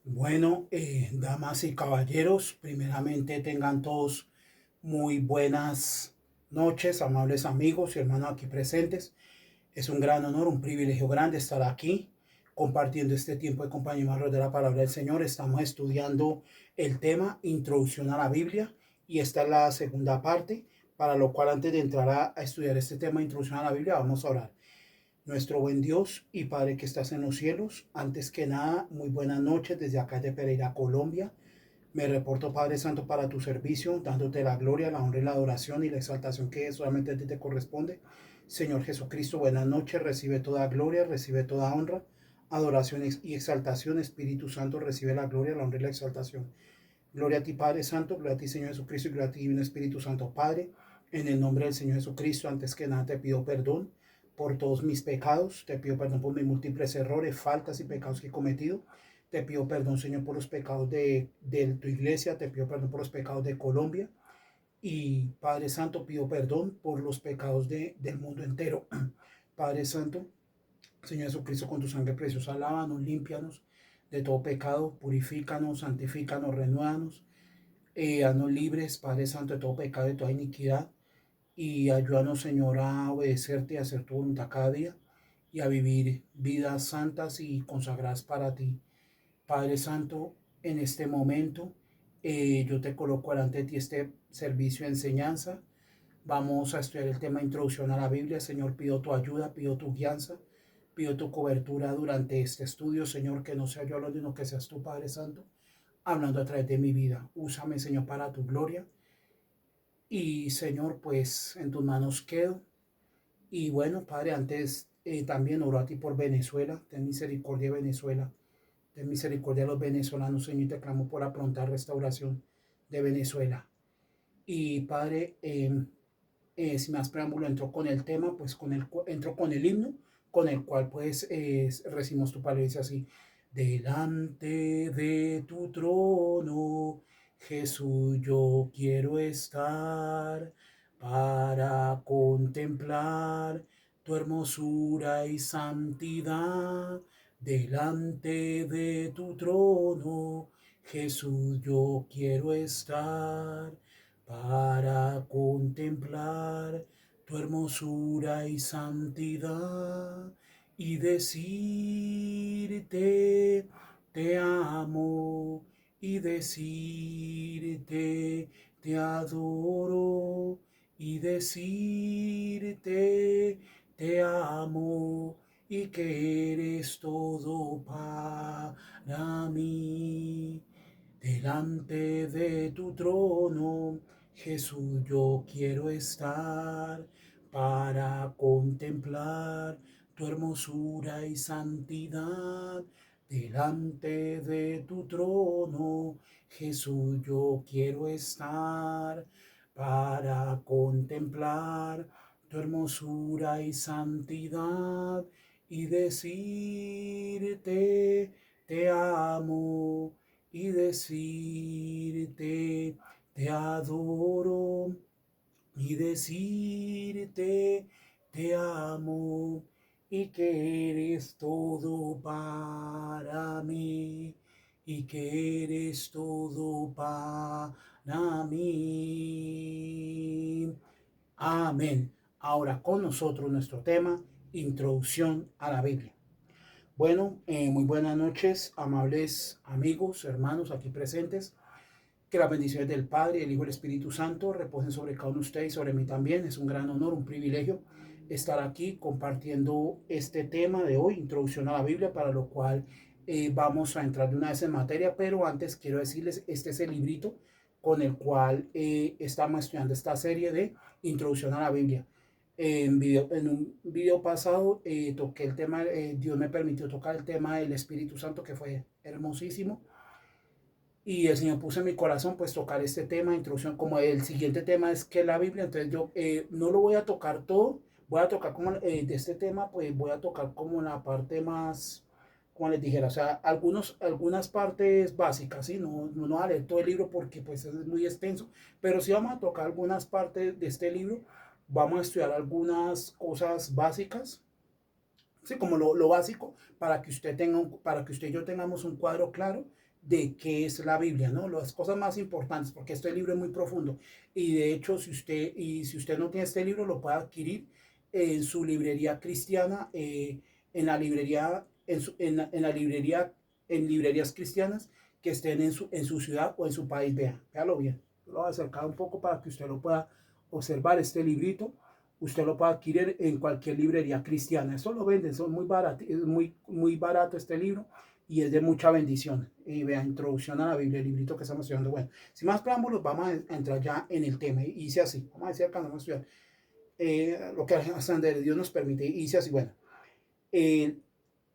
Bueno, damas y caballeros, primeramente tengan todos muy buenas noches, amables amigos y hermanos aquí presentes. Es un gran honor, un privilegio grande estar aquí compartiendo este tiempo de compañía y más de la palabra del Señor. Estamos estudiando el tema Introducción a la Biblia y esta es la segunda parte, para lo cual antes de entrar a estudiar este tema Introducción a la Biblia vamos a orar. Nuestro buen Dios y Padre que estás en los cielos, antes que nada, muy buenas noches desde acá de Pereira, Colombia. Me reporto, Padre Santo, para tu servicio, dándote la gloria, la honra y la adoración y la exaltación que solamente a ti te corresponde. Señor Jesucristo, buenas noches, recibe toda gloria, recibe toda honra, adoración y exaltación. Espíritu Santo, recibe la gloria, la honra y la exaltación. Gloria a ti, Padre Santo, gloria a ti, Señor Jesucristo, y gloria a ti, Divino Espíritu Santo, Padre. En el nombre del Señor Jesucristo, antes que nada te pido perdón por todos mis pecados, te pido perdón por mis múltiples errores, faltas y pecados que he cometido. Te pido perdón, Señor, por los pecados de tu iglesia, te pido perdón por los pecados de Colombia. Y Padre Santo, pido perdón por los pecados del mundo entero. Padre Santo, Señor Jesucristo, con tu sangre preciosa, lávanos, límpianos de todo pecado, purifícanos, santifícanos, renuévanos. Haznos libres, Padre Santo, de todo pecado, de toda iniquidad, y ayúdanos, Señor, a obedecerte y a hacer tu voluntad cada día, y a vivir vidas santas y consagradas para ti. Padre Santo, en este momento yo te coloco delante de ti este servicio de enseñanza. Vamos a estudiar el tema Introducción a la Biblia. Señor, pido tu ayuda, pido tu guianza, pido tu cobertura durante este estudio, Señor, que no sea yo hablando, sino que seas tú, Padre Santo, hablando a través de mi vida. Úsame, Señor, para tu gloria. Y Señor, pues en tus manos quedo. Y bueno, Padre, antes también oro a ti por Venezuela. Ten misericordia de Venezuela. Ten misericordia de los venezolanos, Señor, y te clamo por la pronta restauración de Venezuela. Y Padre, sin más preámbulo, entro con el tema, pues entro con el himno, con el cual pues recibimos tu palabra. Dice así: delante de tu trono, Jesús, yo quiero estar para contemplar tu hermosura y santidad. Delante de tu trono, Jesús, yo quiero estar para contemplar tu hermosura y santidad y decirte te amo y decirte te adoro y decirte te amo y que eres todo para mí. Delante de tu trono, Jesús, yo quiero estar para contemplar tu hermosura y santidad. Delante de tu trono, Jesús, yo quiero estar para contemplar tu hermosura y santidad y decirte te amo y decirte te adoro y decirte te amo y que eres todo para mí y que eres todo para mí. Amén. Ahora con nosotros nuestro tema, Introducción a la Biblia. Bueno, muy buenas noches, amables amigos, hermanos aquí presentes. Que las bendiciones del Padre, el Hijo y el Espíritu Santo reposen sobre cada uno de ustedes y sobre mí también. Es un gran honor, un privilegio estar aquí compartiendo este tema de hoy, Introducción a la Biblia, para lo cual vamos a entrar de una vez en materia, pero antes quiero decirles, este es el librito con el cual estamos estudiando esta serie de Introducción a la Biblia. En un video pasado toqué el tema, Dios me permitió tocar el tema del Espíritu Santo, que fue hermosísimo. Y el Señor puso en mi corazón pues tocar este tema, introducción, como el siguiente tema es que la Biblia, entonces yo no lo voy a tocar todo, voy a tocar como de este tema, pues voy a tocar como la parte más, como les dijera, o sea, algunas partes básicas, ¿sí? No voy a leer todo el libro porque pues es muy extenso, pero sí vamos a tocar algunas partes de este libro, vamos a estudiar algunas cosas básicas, sí, como lo básico, para que usted y yo tengamos un cuadro claro de qué es la Biblia, ¿no? Las cosas más importantes, porque este libro es muy profundo. Y de hecho, si usted no tiene este libro, lo puede adquirir en su librería cristiana, en la librería, en la librería, en librerías cristianas que estén en su ciudad o en su país. Véalo bien. Lo voy a acercar un poco para que usted lo pueda observar, este librito. Usted lo puede adquirir en cualquier librería cristiana. Eso lo venden, son muy baratos, es muy barato este libro y es de mucha bendición. Y vea, introducción a la Biblia, el librito que estamos estudiando. Bueno, sin más preámbulos, vamos a entrar ya en el tema. Y dice así, vamos a decir acá, vamos a estudiar lo que hasta Dios nos permite. Y dice así, bueno, eh,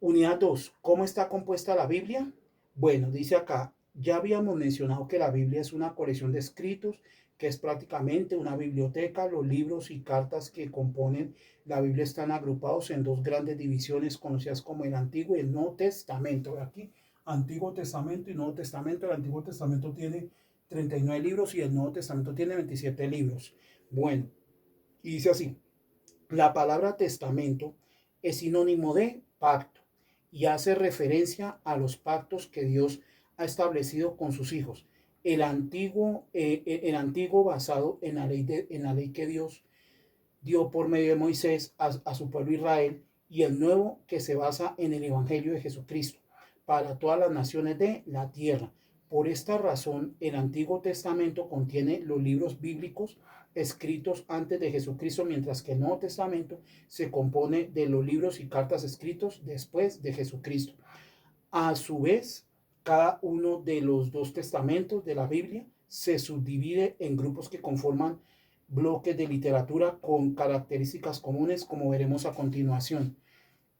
unidad 2, ¿cómo está compuesta la Biblia? Bueno, dice acá, ya habíamos mencionado que la Biblia es una colección de escritos, que es prácticamente una biblioteca. Los libros y cartas que componen la Biblia están agrupados en dos grandes divisiones conocidas como el Antiguo y el Nuevo Testamento. Aquí, Antiguo Testamento y Nuevo Testamento. El Antiguo Testamento tiene 39 libros y el Nuevo Testamento tiene 27 libros. Bueno, y dice así, la palabra testamento es sinónimo de pacto y hace referencia a los pactos que Dios ha establecido con sus hijos. El antiguo basado en la ley que Dios dio por medio de Moisés a su pueblo Israel, y el nuevo que se basa en el Evangelio de Jesucristo para todas las naciones de la tierra. Por esta razón, el Antiguo Testamento contiene los libros bíblicos escritos antes de Jesucristo, mientras que el Nuevo Testamento se compone de los libros y cartas escritos después de Jesucristo. A su vez, cada uno de los dos testamentos de la Biblia se subdivide en grupos que conforman bloques de literatura con características comunes, como veremos a continuación.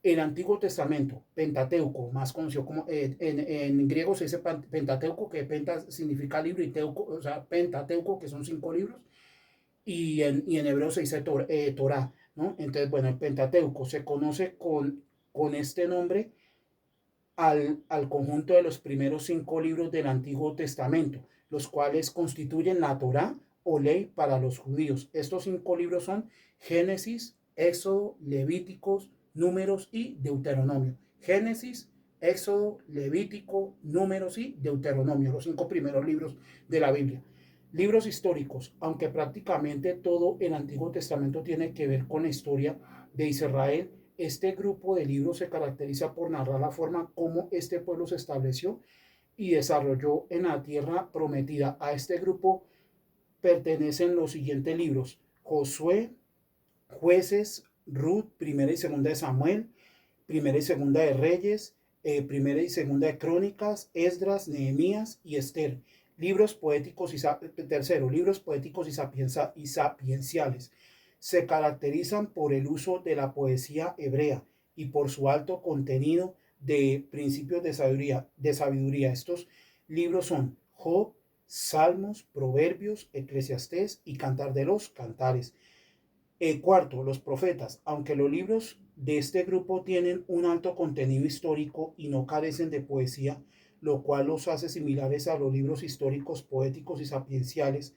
El Antiguo Testamento, Pentateuco, más conocido como en griego se dice Pentateuco, que penta significa libro, y teuco, o sea, Pentateuco, que son 5 libros, y en hebreo se dice Torah, ¿no? Entonces, bueno, el Pentateuco se conoce con este nombre al conjunto de los primeros 5 libros del Antiguo Testamento, los cuales constituyen la Torá o ley para los judíos. Estos 5 libros son Génesis, Éxodo, Levíticos, Números y Deuteronomio. Génesis, Éxodo, Levítico, Números y Deuteronomio, los 5 primeros libros de la Biblia. Libros históricos, aunque prácticamente todo el Antiguo Testamento tiene que ver con la historia de Israel. Este grupo de libros se caracteriza por narrar la forma como este pueblo se estableció y desarrolló en la tierra prometida. A este grupo pertenecen los siguientes libros: Josué, Jueces, Ruth, Primera y Segunda de Samuel, Primera y Segunda de Reyes, Primera y Segunda de Crónicas, Esdras, Nehemías y Esther. Libros poéticos libros poéticos y sapienciales. Se caracterizan por el uso de la poesía hebrea y por su alto contenido de principios de sabiduría. Estos libros son Job, Salmos, Proverbios, Eclesiastés y Cantar de los Cantares. Cuarto, los profetas. Aunque los libros de este grupo tienen un alto contenido histórico y no carecen de poesía, lo cual los hace similares a los libros históricos, poéticos y sapienciales,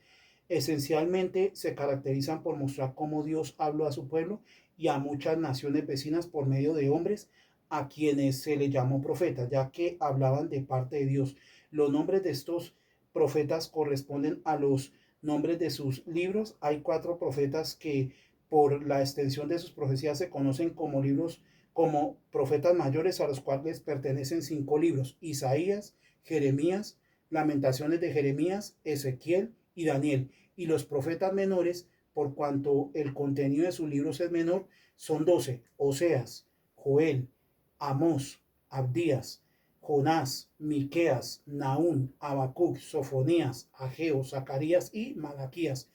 esencialmente se caracterizan por mostrar cómo Dios habló a su pueblo y a muchas naciones vecinas por medio de hombres a quienes se les llamó profetas, ya que hablaban de parte de Dios. Los nombres de estos profetas corresponden a los nombres de sus libros. Hay 4 profetas que por la extensión de sus profecías se conocen como libros, como profetas mayores, a los cuales pertenecen 5 libros: Isaías, Jeremías, Lamentaciones de Jeremías, Ezequiel y Daniel. Y los profetas menores, por cuanto el contenido de sus libros es menor, son 12: Oseas, Joel, Amós, Abdías, Jonás, Miqueas, Nahum, Habacuc, Sofonías, Ageo, Zacarías y Malaquías.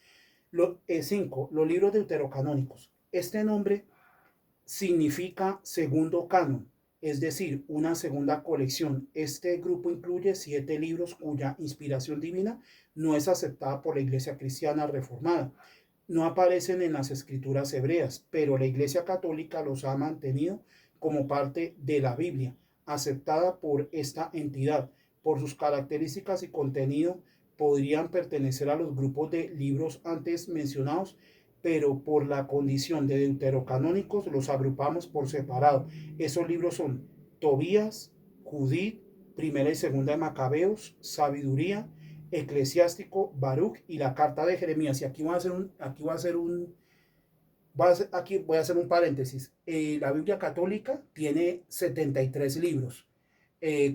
5. Los libros deuterocanónicos. Este nombre significa segundo canon, es decir, una segunda colección. Este grupo incluye 7 libros cuya inspiración divina no es aceptada por la Iglesia Cristiana Reformada. No aparecen en las escrituras hebreas, pero la Iglesia Católica los ha mantenido como parte de la Biblia, aceptada por esta entidad. Por sus características y contenido, podrían pertenecer a los grupos de libros antes mencionados, pero por la condición de deuterocanónicos los agrupamos por separado. Esos libros son Tobías, Judith, Primera y Segunda de Macabeos, Sabiduría, Eclesiástico, Baruch y la Carta de Jeremías. Y aquí voy a hacer aquí voy a hacer un paréntesis. La Biblia católica tiene 73 libros.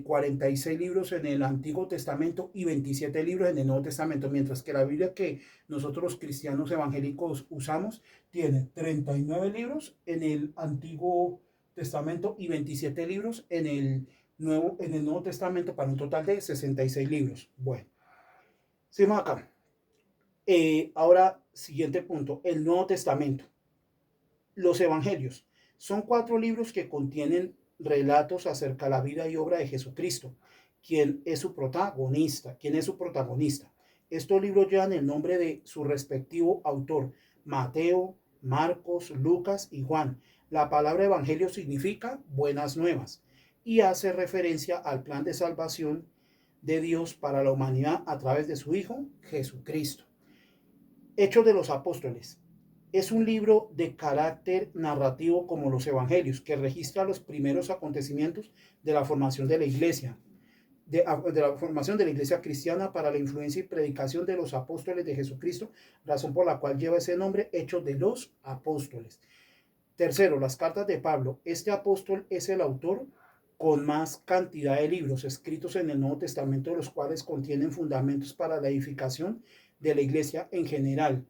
46 libros en el Antiguo Testamento y 27 libros en el Nuevo Testamento, mientras que la Biblia que nosotros los cristianos evangélicos usamos tiene 39 libros en el Antiguo Testamento y 27 libros en el Nuevo Testamento, para un total de 66 libros. Bueno, seguimos acá. Ahora, siguiente punto, el Nuevo Testamento. Los Evangelios son 4 libros que contienen relatos acerca de la vida y obra de Jesucristo, quien es su protagonista. Estos libros llevan el nombre de su respectivo autor: Mateo, Marcos, Lucas y Juan. La palabra evangelio significa buenas nuevas y hace referencia al plan de salvación de Dios para la humanidad a través de su Hijo Jesucristo. Hechos de los Apóstoles. Es un libro de carácter narrativo como los evangelios, que registra los primeros acontecimientos de la formación de la iglesia, de la formación de la iglesia cristiana para la influencia y predicación de los apóstoles de Jesucristo, razón por la cual lleva ese nombre, Hechos de los Apóstoles. Tercero, las cartas de Pablo. Este apóstol es el autor con más cantidad de libros escritos en el Nuevo Testamento, los cuales contienen fundamentos para la edificación de la iglesia en general.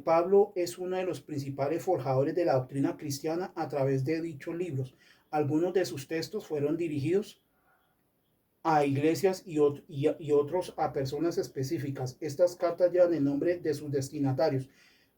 Pablo es uno de los principales forjadores de la doctrina cristiana a través de dichos libros. Algunos de sus textos fueron dirigidos a iglesias y otros a personas específicas. Estas cartas llevan el nombre de sus destinatarios: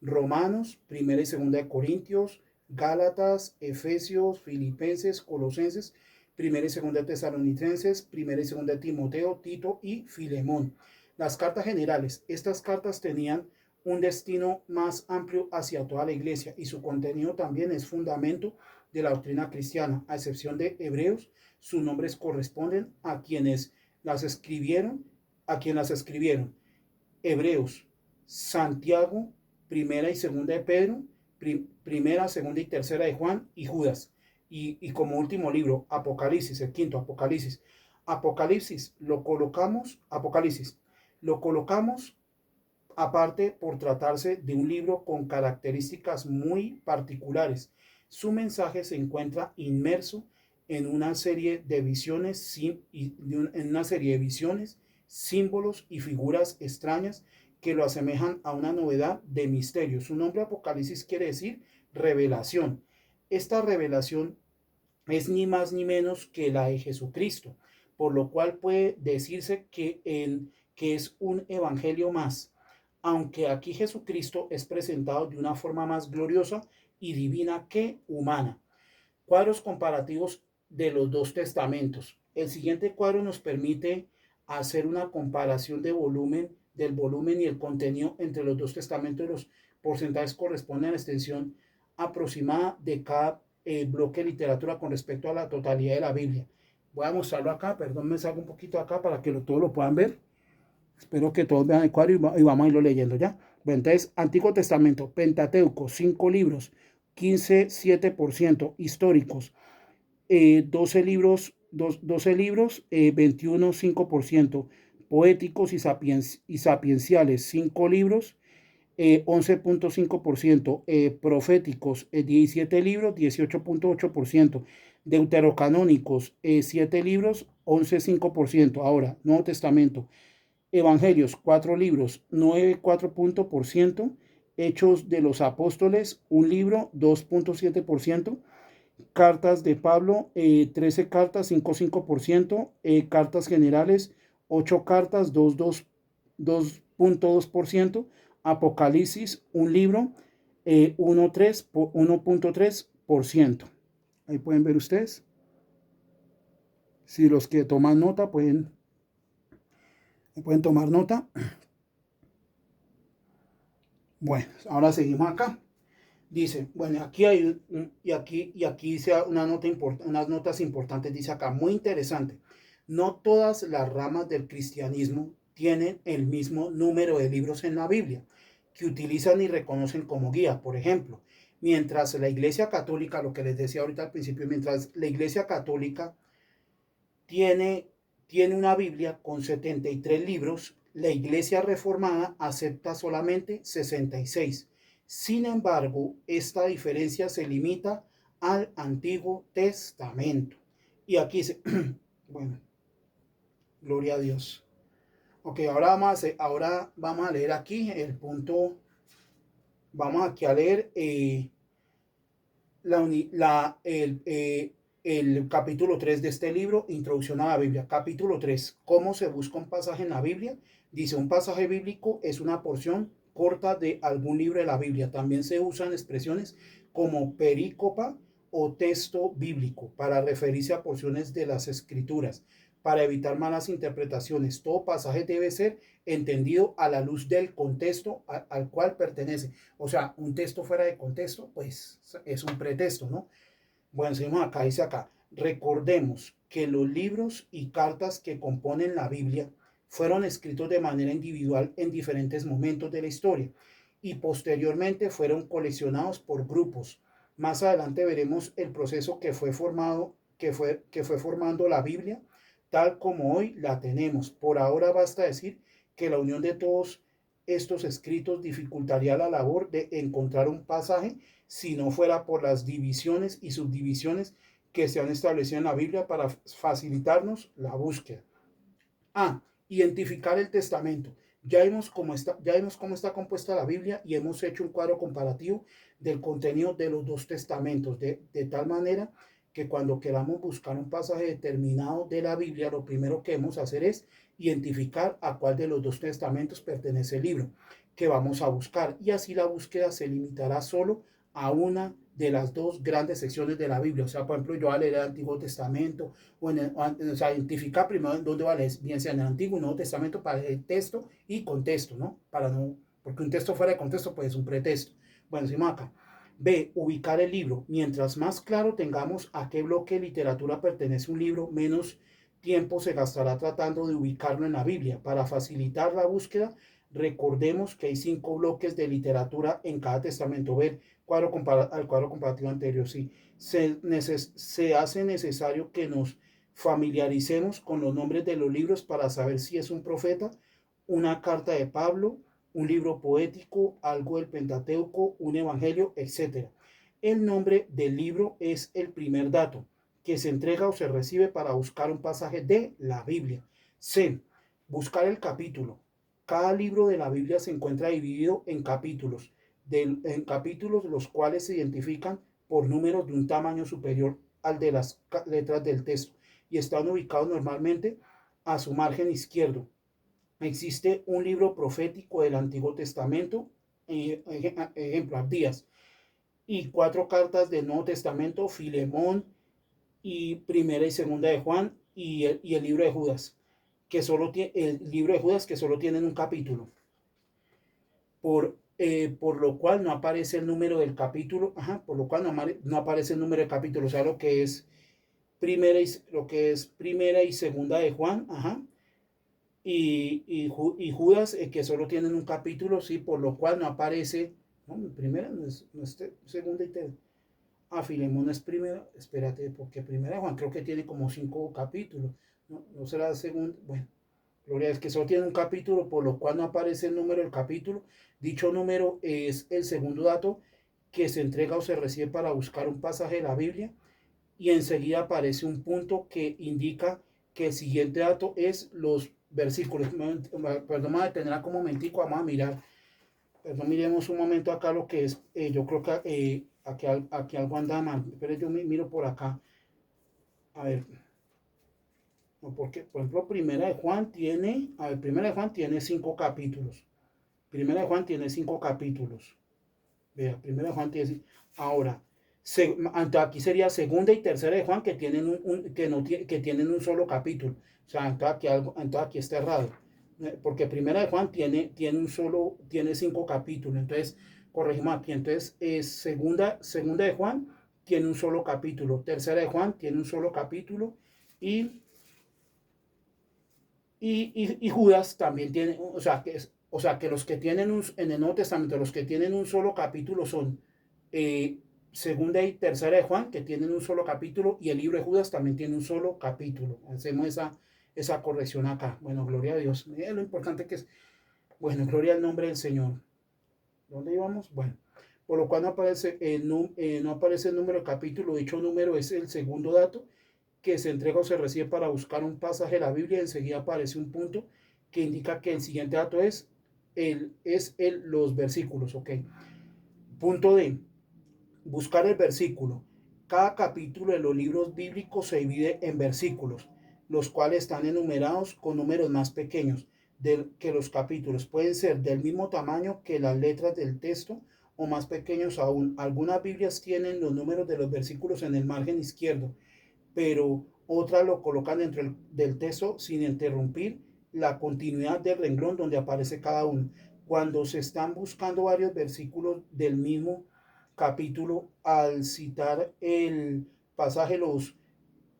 Romanos, Primera y Segunda de Corintios, Gálatas, Efesios, Filipenses, Colosenses, Primera y Segunda de Tesalonicenses, Primera y Segunda de Timoteo, Tito y Filemón. Las cartas generales. Estas cartas tenían un destino más amplio hacia toda la iglesia y su contenido también es fundamento de la doctrina cristiana. A excepción de Hebreos, sus nombres corresponden a quienes las escribieron, Hebreos, Santiago, Primera y Segunda de Pedro, Primera, Segunda y Tercera de Juan y Judas. Y como último libro, Apocalipsis, el quinto, Apocalipsis. Apocalipsis lo colocamos aparte por tratarse de un libro con características muy particulares. Su mensaje se encuentra inmerso en una serie de visiones, símbolos y figuras extrañas que lo asemejan a una novedad de misterio. Su nombre Apocalipsis quiere decir revelación. Esta revelación es ni más ni menos que la de Jesucristo, por lo cual puede decirse que es un evangelio más, aunque aquí Jesucristo es presentado de una forma más gloriosa y divina que humana. Cuadros comparativos de los dos testamentos. El siguiente cuadro nos permite hacer una comparación del volumen y el contenido entre los dos testamentos. Los porcentajes corresponden a la extensión aproximada de cada bloque de literatura con respecto a la totalidad de la Biblia. Voy a mostrarlo acá, perdón, me salgo un poquito acá para que todos lo puedan ver. Espero que todos vean el cuadro y vamos a irlo leyendo ya. Bueno, entonces, Antiguo Testamento, Pentateuco, 5 libros, 15,7%. Históricos, 12 libros, 21, 5%. Poéticos y sapienciales, 5 libros, 11,5%. Proféticos, 17 libros, 18,8%. Deuterocanónicos, 7 libros, 11,5%. Ahora, Nuevo Testamento. Evangelios, 4 libros, 9,4%. Hechos de los Apóstoles, 1 libro, 2,7%. Cartas de Pablo, 13 cartas, 5,5%. Cartas generales, 8 cartas, 2,2%. Apocalipsis, 1 libro, 1,3%. Ahí pueden ver ustedes. Si los que toman nota pueden tomar nota. Bueno, ahora seguimos acá. Dice, bueno, aquí hay aquí dice unas notas importantes. Dice acá, muy interesante. No todas las ramas del cristianismo tienen el mismo número de libros en la Biblia que utilizan y reconocen como guía. Por ejemplo, Mientras la Iglesia Católica, lo que les decía ahorita al principio, mientras la Iglesia Católica tiene, tiene una Biblia con 73 libros, la Iglesia Reformada acepta solamente 66. Sin embargo, esta diferencia se limita al Antiguo Testamento. Y aquí se, bueno, gloria a Dios. Ok, ahora vamos a leer aquí el punto, vamos aquí a leer el capítulo 3 de este libro, Introducción a la Biblia. Capítulo 3, ¿cómo se busca un pasaje en la Biblia? Dice, un pasaje bíblico es una porción corta de algún libro de la Biblia. También se usan expresiones como perícopa o texto bíblico para referirse a porciones de las escrituras. Para evitar malas interpretaciones, todo pasaje debe ser entendido a la luz del contexto al cual pertenece. O sea, un texto fuera de contexto, pues es un pretexto, ¿no? Bueno, seguimos acá, dice acá, recordemos que los libros y cartas que componen la Biblia fueron escritos de manera individual en diferentes momentos de la historia y posteriormente fueron coleccionados por grupos. Más adelante veremos el proceso que fue formando la Biblia tal como hoy la tenemos. Por ahora basta decir que la unión de todos estos escritos dificultaría la labor de encontrar un pasaje si no fuera por las divisiones y subdivisiones que se han establecido en la Biblia para facilitarnos la búsqueda. Identificar el testamento. Ya vimos cómo está compuesta la Biblia y hemos hecho un cuadro comparativo del contenido de los dos testamentos, de tal manera que cuando queramos buscar un pasaje determinado de la Biblia, lo primero que debemos hacer es identificar a cuál de los dos testamentos pertenece el libro que vamos a buscar. Y así la búsqueda se limitará solo a una de las dos grandes secciones de la Biblia. O sea, por ejemplo, yo voy a leer el Antiguo Testamento, o sea, identificar primero en dónde va a leer, bien sea en el Antiguo y Nuevo Testamento, para el texto y contexto, ¿no? Para no, porque un texto fuera de contexto, pues es un pretexto. Bueno, seguimos acá. B. Ubicar el libro. Mientras más claro tengamos a qué bloque de literatura pertenece un libro, menos tiempo se gastará tratando de ubicarlo en la Biblia. Para facilitar la búsqueda, recordemos que hay 5 bloques de literatura en cada testamento. Ver al cuadro comparativo anterior, sí. Se hace necesario que nos familiaricemos con los nombres de los libros para saber si es un profeta, una carta de Pablo, un libro poético, algo del Pentateuco, un evangelio, etc. El nombre del libro es el primer dato que se entrega o se recibe para buscar un pasaje de la Biblia. C. Buscar el capítulo. Cada libro de la Biblia se encuentra dividido en capítulos, en capítulos los cuales se identifican por números de un tamaño superior al de las letras del texto y están ubicados normalmente a su margen izquierdo. Existe un libro profético del Antiguo Testamento, ejemplo, Abdías, y 4 cartas del Nuevo Testamento, Filemón y Primera y Segunda de Juan y el libro de Judas, que solo tiene el libro de Judas que solo tienen un capítulo. Por lo cual no aparece el número del capítulo, por lo cual no aparece el número del capítulo, o sea, lo que es primera y segunda de Juan, y Judas, que solo tienen un capítulo, sí, por lo cual no aparece, no, primera, no es segunda y tercera. Filemón es primera, espérate, porque primera de Juan creo que tiene como 5 capítulos, no será segunda, bueno. Gloria, es que solo tiene un capítulo, por lo cual no aparece el número del capítulo. Dicho número es el segundo dato que se entrega o se recibe para buscar un pasaje de la Biblia. Y enseguida aparece un punto que indica que el siguiente dato es los versículos. Perdón, me detendrá como momentico, vamos a mirar. Perdón, miremos un momento acá lo que es. Yo creo que aquí algo anda mal. Pero yo miro por acá. A ver. No, porque, por ejemplo, Primera de Juan tiene 5 capítulos. Primera de Juan tiene 5 capítulos. Vea, Primera de Juan tiene. Ahora, aquí sería Segunda y Tercera de Juan que tienen que tienen un solo capítulo. O sea, entonces aquí está errado. Porque Primera de Juan tiene 5 capítulos. Entonces, corregimos aquí. Entonces, segunda de Juan tiene un solo capítulo. Tercera de Juan tiene un solo capítulo. Y Judas también tiene, o sea, que los que tienen en el Nuevo Testamento, los que tienen un solo capítulo son Segunda y tercera de Juan, que tienen un solo capítulo, y el libro de Judas también tiene un solo capítulo. Hacemos esa corrección acá. Bueno, gloria a Dios. Lo importante que es, bueno, gloria al nombre del Señor. ¿Dónde íbamos? Bueno, por lo cual no aparece el número de capítulo. Dicho número es el segundo dato que se entrega o se recibe para buscar un pasaje de la Biblia. Enseguida aparece un punto que indica que el siguiente dato los versículos. Ok. Punto D. Buscar el versículo. Cada capítulo de los libros bíblicos se divide en versículos, los cuales están enumerados con números más pequeños que los capítulos. Pueden ser del mismo tamaño que las letras del texto o más pequeños aún. Algunas Biblias tienen los números de los versículos en el margen izquierdo, pero otras lo colocan dentro del texto sin interrumpir la continuidad del renglón donde aparece cada uno. Cuando se están buscando varios versículos del mismo capítulo, al citar el pasaje, los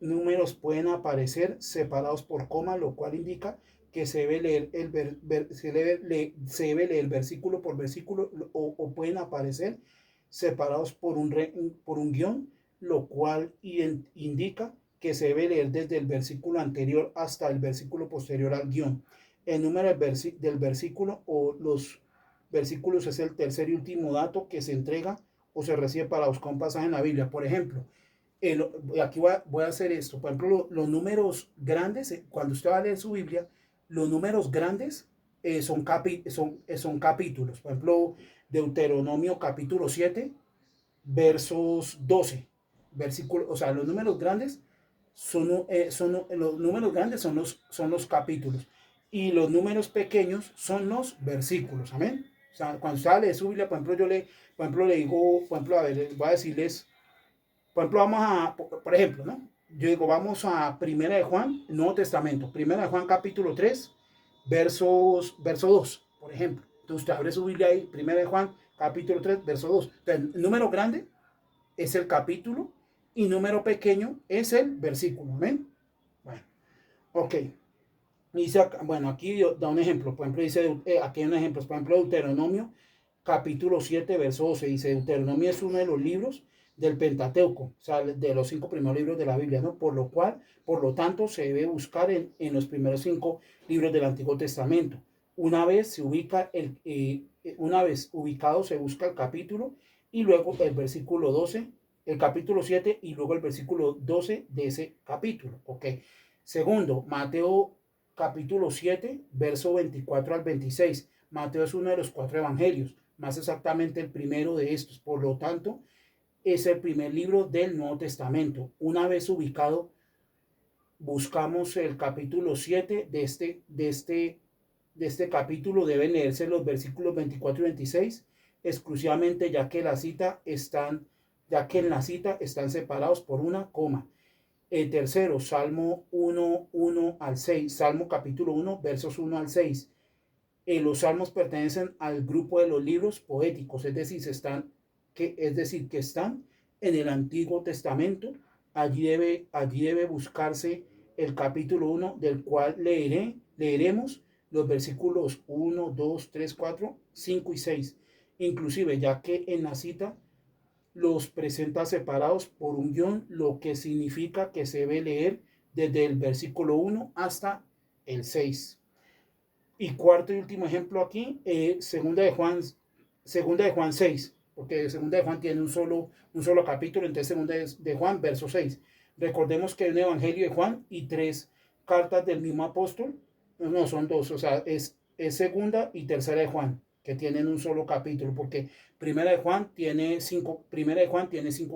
números pueden aparecer separados por coma, lo cual indica que se debe leer el versículo por versículo, o pueden aparecer separados por un guión, lo cual indica que se debe leer desde el versículo anterior hasta el versículo posterior al guión. El número del versículo o los versículos es el tercer y último dato que se entrega o se recibe para buscar un pasaje en la Biblia. Por ejemplo, aquí voy a hacer esto. Por ejemplo, los números grandes, cuando usted va a leer su Biblia, los números grandes son capítulos. Por ejemplo, Deuteronomio capítulo 7, versos 12. O sea, los números grandes los números grandes son los capítulos. Y los números pequeños son los versículos. Amén. O sea, cuando usted lee su Biblia, por ejemplo, le digo, por ejemplo, a ver, voy a decirles, por ejemplo, por ejemplo, ¿no? Yo digo, vamos a Primera de Juan, Nuevo Testamento. Primera de Juan, capítulo 3, verso 2, por ejemplo. Entonces usted abre su Biblia ahí, Primera de Juan, capítulo 3, verso 2. Entonces, el número grande es el capítulo y número pequeño es el versículo. Amén. Bueno, ok. Dice acá, bueno, aquí da un ejemplo. Por ejemplo, dice, aquí hay un ejemplo. Por ejemplo, Deuteronomio, capítulo 7, verso 12. Dice, Deuteronomio es uno de los libros del Pentateuco, o sea, de los 5 primeros libros de la Biblia, ¿no? Por lo tanto, se debe buscar en los primeros 5 libros del Antiguo Testamento. Una vez ubicado, se busca el capítulo y luego el versículo 12, el capítulo 7 y luego el versículo 12 de ese capítulo. Ok. Segundo, Mateo capítulo 7, verso 24 al 26. Mateo es uno de los 4 evangelios, más exactamente el primero de estos. Por lo tanto, es el primer libro del Nuevo Testamento. Una vez ubicado, buscamos el capítulo 7 de este capítulo. Deben leerse los versículos 24 y 26 exclusivamente, ya que en la cita están separados por una coma. El tercero, Salmo 1 al 6, Salmo capítulo 1, versos 1 al 6. Los salmos pertenecen al grupo de los libros poéticos, es decir, que están en el Antiguo Testamento. Allí debe buscarse el capítulo 1, del cual leeremos los versículos 1, 2, 3, 4, 5 y 6. Inclusive, ya que en la cita los presenta separados por un guión, lo que significa que se debe leer desde el versículo 1 hasta el 6. Y cuarto y último ejemplo aquí, segunda de Juan 6, porque segunda de Juan tiene un solo capítulo. Entonces segunda de Juan, verso 6. Recordemos que hay un evangelio de Juan y 3 cartas del mismo apóstol. No, son 2, o sea, es segunda y tercera de Juan, que tienen un solo capítulo, porque primera de Juan tiene 5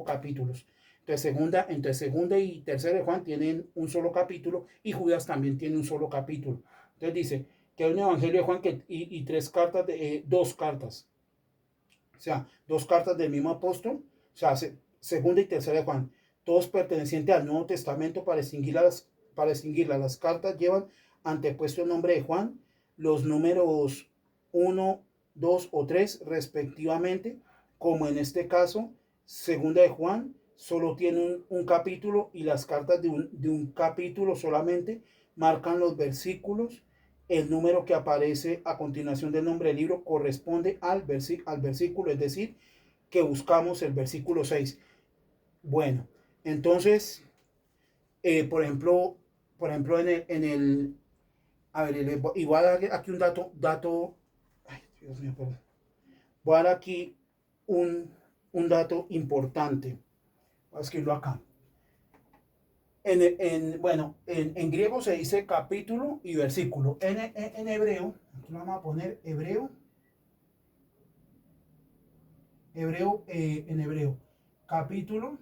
capítulos. Entonces segunda y tercera de Juan tienen un solo capítulo, y Judas también tiene un solo capítulo. Entonces dice que hay un evangelio de Juan y 3 cartas, 2 cartas. O sea, 2 cartas del mismo apóstol, o sea, segunda y tercera de Juan, todos pertenecientes al Nuevo Testamento. Para extinguirlas, las cartas llevan antepuesto el nombre de Juan, los números 1, 2 o 3 respectivamente, como en este caso, segunda de Juan solo tiene un capítulo, y las cartas de un capítulo solamente marcan los versículos. El número que aparece a continuación del nombre del libro corresponde al versículo, es decir, que buscamos el versículo 6. Bueno, entonces, por ejemplo a ver, y voy a dar aquí un dato, ay, Dios mío, perdón. Voy a dar aquí un dato importante. Voy a escribirlo acá. Bueno, en griego se dice capítulo y versículo. En hebreo, aquí lo vamos a poner hebreo, en hebreo, capítulo,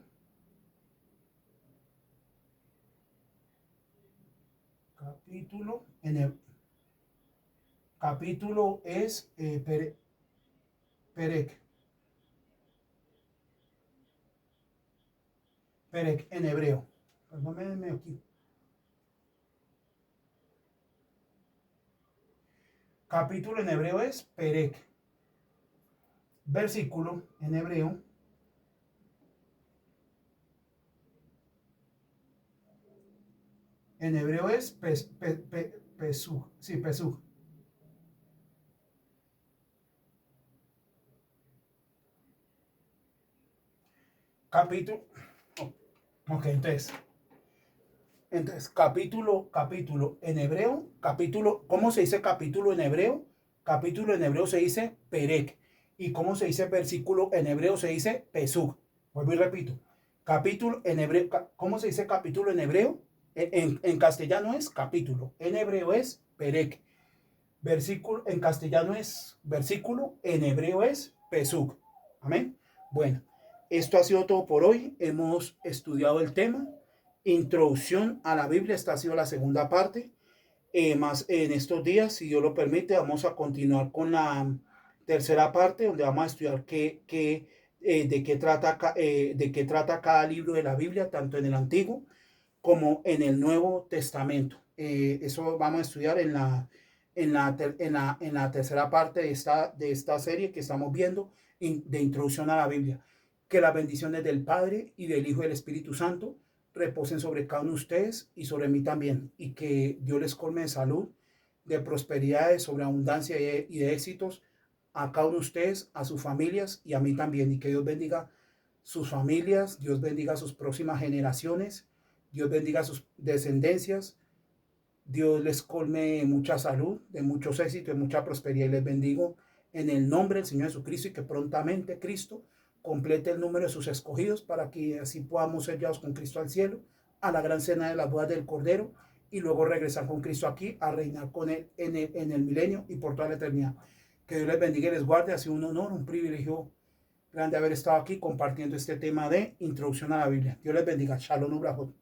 capítulo, capítulo es perek, perek en hebreo. Perdónenme aquí. Capítulo en hebreo es perek. Versículo en hebreo es pesug. Sí, pesug. Capítulo. Ok, entonces, capítulo en hebreo, capítulo, ¿cómo se dice capítulo en hebreo? Capítulo en hebreo se dice perek. ¿Y cómo se dice versículo en hebreo? Se dice pesug. Vuelvo y repito. Capítulo en hebreo, ¿cómo se dice capítulo en hebreo? En castellano es capítulo, en hebreo es perek. Versículo, en castellano es versículo, en hebreo es pesug. Amén. Bueno, esto ha sido todo por hoy. Hemos estudiado el tema. Introducción a la Biblia. Esta ha sido la segunda parte. Más en estos días, si Dios lo permite, vamos a continuar con la tercera parte, donde vamos a estudiar de qué trata cada libro de la Biblia, tanto en el Antiguo como en el Nuevo Testamento. Eso vamos a estudiar en la tercera parte de esta serie que estamos viendo de introducción a la Biblia. Que las bendiciones del Padre y del Hijo y del Espíritu Santo reposen sobre cada uno de ustedes y sobre mí también. Y que Dios les colme de salud, de prosperidad, de sobreabundancia y de éxitos a cada uno de ustedes, a sus familias y a mí también. Y que Dios bendiga sus familias, Dios bendiga sus próximas generaciones, Dios bendiga sus descendencias, Dios les colme mucha salud, de muchos éxitos, de mucha prosperidad y les bendigo en el nombre del Señor Jesucristo y que prontamente Cristo complete el número de sus escogidos para que así podamos ser llevados con Cristo al cielo, a la gran cena de las bodas del Cordero y luego regresar con Cristo aquí a reinar con Él en el milenio y por toda la eternidad. Que Dios les bendiga y les guarde. Ha sido un honor, un privilegio grande haber estado aquí compartiendo este tema de introducción a la Biblia. Dios les bendiga. Shalom, Ubrahot.